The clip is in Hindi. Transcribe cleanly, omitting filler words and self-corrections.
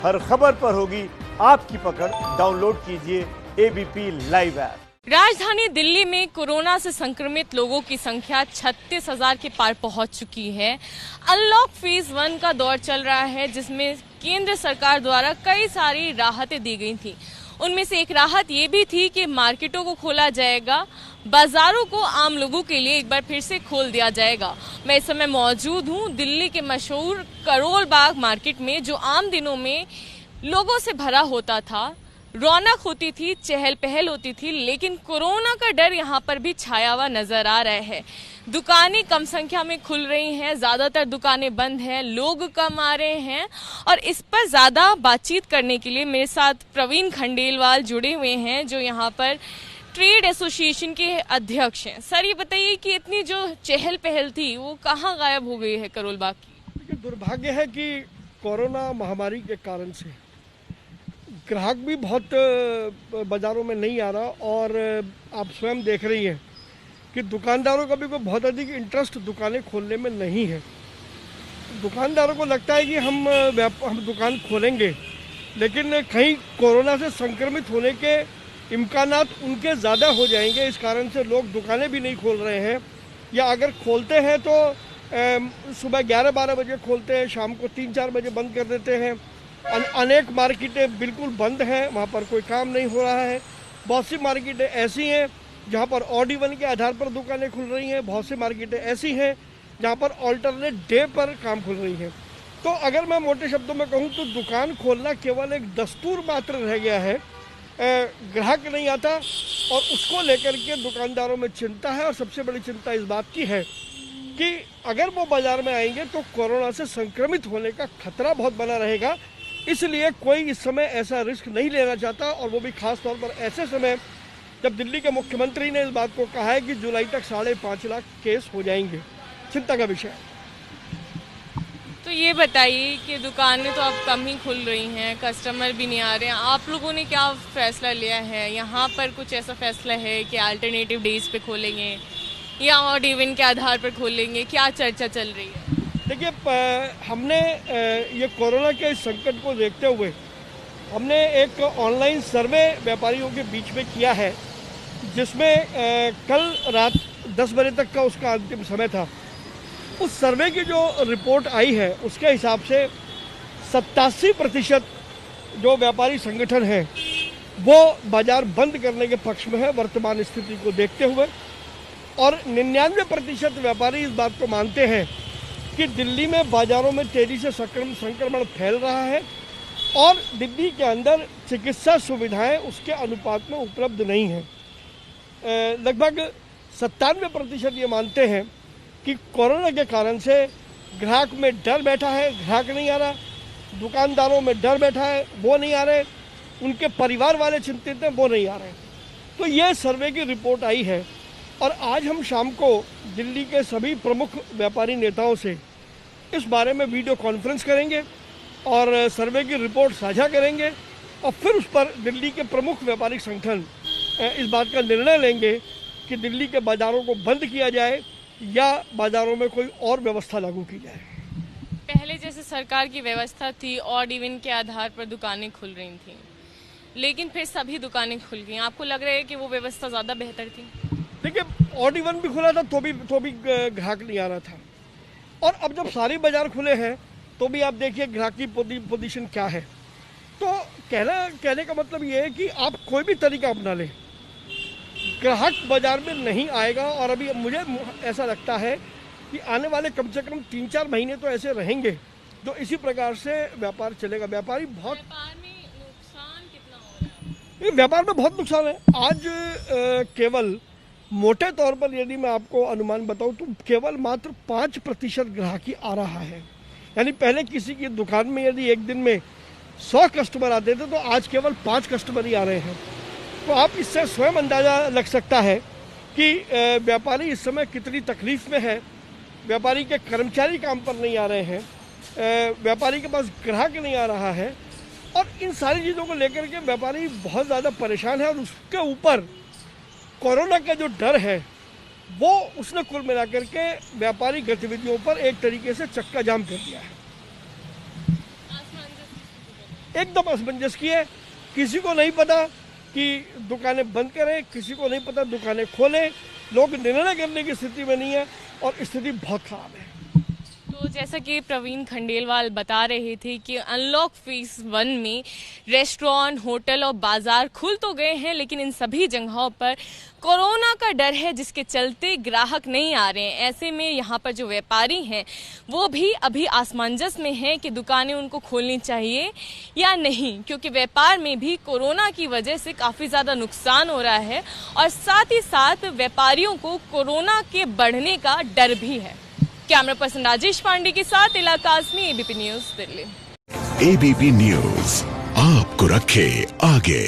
हर खबर पर होगी आपकी पकड़। डाउनलोड कीजिए एबीपी लाइव ऐप। राजधानी दिल्ली में कोरोना से संक्रमित लोगों की संख्या 36,000 के पार पहुंच चुकी है। अनलॉक फेज 1 का दौर चल रहा है, जिसमें केंद्र सरकार द्वारा कई सारी राहतें दी गई थी। उनमें से एक राहत ये भी थी कि मार्केटों को खोला जाएगा, बाजारों को आम लोगों के लिए एक बार फिर से खोल दिया जाएगा। मैं इस समय मौजूद हूँ दिल्ली के मशहूर करोल बाग मार्केट में, जो आम दिनों में लोगों से भरा होता था, रौनक होती थी, चहल पहल होती थी। लेकिन कोरोना का डर यहाँ पर भी छाया हुआ नजर आ रहा है। दुकानें कम संख्या में खुल रही हैं, ज्यादातर दुकानें बंद हैं, लोग कम आ रहे हैं। और इस पर ज्यादा बातचीत करने के लिए मेरे साथ प्रवीण खंडेलवाल जुड़े हुए हैं, जो यहाँ पर ट्रेड एसोसिएशन के अध्यक्ष हैं। सर, ये बताइए कि इतनी जो चहल पहल थी वो कहाँ गायब हो गई है करोल बाग की? दुर्भाग्य है कि कोरोना महामारी के कारण से ग्राहक भी बहुत बाज़ारों में नहीं आ रहा, और आप स्वयं देख रही हैं कि दुकानदारों का भी कोई बहुत अधिक इंटरेस्ट दुकानें खोलने में नहीं है। दुकानदारों को लगता है कि हम दुकान खोलेंगे, लेकिन कहीं कोरोना से संक्रमित होने के इम्कानात उनके ज़्यादा हो जाएंगे। इस कारण से लोग दुकानें भी नहीं खोल रहे हैं, या अगर खोलते हैं तो सुबह 11-12 बजे खोलते हैं, शाम को 3-4 बजे बंद कर देते हैं। अनेक मार्केटें बिल्कुल बंद हैं, वहाँ पर कोई काम नहीं हो रहा है। बहुत सी मार्केटें ऐसी हैं जहाँ पर ऑड इवन के आधार पर दुकानें खुल रही हैं, बहुत सी मार्केटें ऐसी हैं जहाँ पर ऑल्टरनेट डे पर काम खुल रही हैं। तो अगर मैं मोटे शब्दों में कहूँ तो दुकान खोलना केवल एक दस्तूर मात्र रह गया है। ग्राहक नहीं आता, और उसको लेकर के दुकानदारों में चिंता है। और सबसे बड़ी चिंता इस बात की है कि अगर वो बाज़ार में आएंगे तो कोरोना से संक्रमित होने का खतरा बहुत बना रहेगा। इसलिए कोई इस समय ऐसा रिस्क नहीं लेना चाहता, और वो भी खास तौर पर ऐसे समय जब दिल्ली के मुख्यमंत्री ने इस बात को कहा है कि जुलाई तक 5.5 लाख केस हो जाएंगे। चिंता का विषय है। तो ये बताइए कि दुकानें तो अब कम ही खुल रही हैं, कस्टमर भी नहीं आ रहे हैं। आप लोगों ने क्या फैसला लिया है? यहाँ पर कुछ ऐसा फैसला है कि अल्टरनेटिव डेज पे खोलेंगे या ऑड इवन के आधार पर खोलेंगे? क्या चर्चा चल रही है? देखिए, हमने ये कोरोना के संकट को देखते हुए हमने एक ऑनलाइन सर्वे व्यापारियों के बीच में किया है, जिसमें कल रात 10 बजे तक का उसका अंतिम समय था। उस सर्वे की जो रिपोर्ट आई है उसके हिसाब से 87% जो व्यापारी संगठन हैं वो बाज़ार बंद करने के पक्ष में है वर्तमान स्थिति को देखते हुए, और 99% व्यापारी इस बात को मानते हैं कि दिल्ली में बाज़ारों में तेज़ी से संक्रमण फैल रहा है, और दिल्ली के अंदर चिकित्सा सुविधाएं उसके अनुपात में उपलब्ध नहीं हैं। लगभग 97% ये मानते हैं कि कोरोना के कारण से ग्राहक में डर बैठा है, ग्राहक नहीं आ रहा। दुकानदारों में डर बैठा है, वो नहीं आ रहे। उनके परिवार वाले चिंतित हैं, वो नहीं आ रहे। तो ये सर्वे की रिपोर्ट आई है, और आज हम शाम को दिल्ली के सभी प्रमुख व्यापारी नेताओं से इस बारे में वीडियो कॉन्फ्रेंस करेंगे और सर्वे की रिपोर्ट साझा करेंगे, और फिर उस पर दिल्ली के प्रमुख व्यापारिक संगठन इस बात का निर्णय लेंगे कि दिल्ली के बाज़ारों को बंद किया जाए या बाज़ारों में कोई और व्यवस्था लागू की जाए। पहले जैसे सरकार की व्यवस्था थी, ऑड इवन के आधार पर दुकानें खुल रही थी, लेकिन फिर सभी दुकानें खुल गई। आपको लग रहा है कि वो व्यवस्था ज़्यादा बेहतर थी? देखिए, ऑड इवन भी खुला था तो भी ग्राहक नहीं आ रहा था, और अब जब सारे बाज़ार खुले हैं तो भी आप देखिए ग्राहक की पोजीशन क्या है। तो कहने का मतलब ये है कि आप कोई भी तरीका अपना लें, ग्राहक बाज़ार में नहीं आएगा। और अभी मुझे ऐसा लगता है कि आने वाले कम से कम 3-4 महीने तो ऐसे रहेंगे जो इसी प्रकार से व्यापार चलेगा। व्यापार में नुकसान कितना हो रहा है? व्यापार में बहुत नुकसान है। आज केवल मोटे तौर पर यदि मैं आपको अनुमान बताऊं तो केवल मात्र 5% ग्राहक ही आ रहा है। यानी पहले किसी की दुकान में यदि एक दिन में 100 कस्टमर आते थे, तो आज केवल 5 कस्टमर ही आ रहे हैं। तो आप इससे स्वयं अंदाज़ा लग सकता है कि व्यापारी इस समय कितनी तकलीफ में है। व्यापारी के कर्मचारी काम पर नहीं आ रहे हैं, व्यापारी के पास ग्राहक नहीं आ रहा है, और इन सारी चीज़ों को लेकर के व्यापारी बहुत ज़्यादा परेशान है। और उसके ऊपर कोरोना का जो डर है वो उसने कुल मिलाकर के व्यापारिक गतिविधियों पर एक तरीके से चक्का जाम कर दिया है। एकदम असमंजस की है। किसी को नहीं पता कि दुकानें बंद करें, किसी को नहीं पता दुकानें खोलें, लोग निर्णय करने की स्थिति में नहीं है और स्थिति बहुत खराब है। तो जैसा कि प्रवीण खंडेलवाल बता रहे थे कि अनलॉक फेज 1 में रेस्टोरेंट, होटल और बाजार खुल तो गए हैं, लेकिन इन सभी जगहों पर कोरोना का डर है, जिसके चलते ग्राहक नहीं आ रहे हैं। ऐसे में यहाँ पर जो व्यापारी हैं वो भी अभी असमंजस में हैं कि दुकानें उनको खोलनी चाहिए या नहीं, क्योंकि व्यापार में भी कोरोना की वजह से काफ़ी ज़्यादा नुकसान हो रहा है और साथ ही साथ व्यापारियों को कोरोना के बढ़ने का डर भी है। कैमरा पर्सन राजेश पांडे के साथ इलाका Kazmi, ABP news, Delhi. ABP news आपको रखे आगे।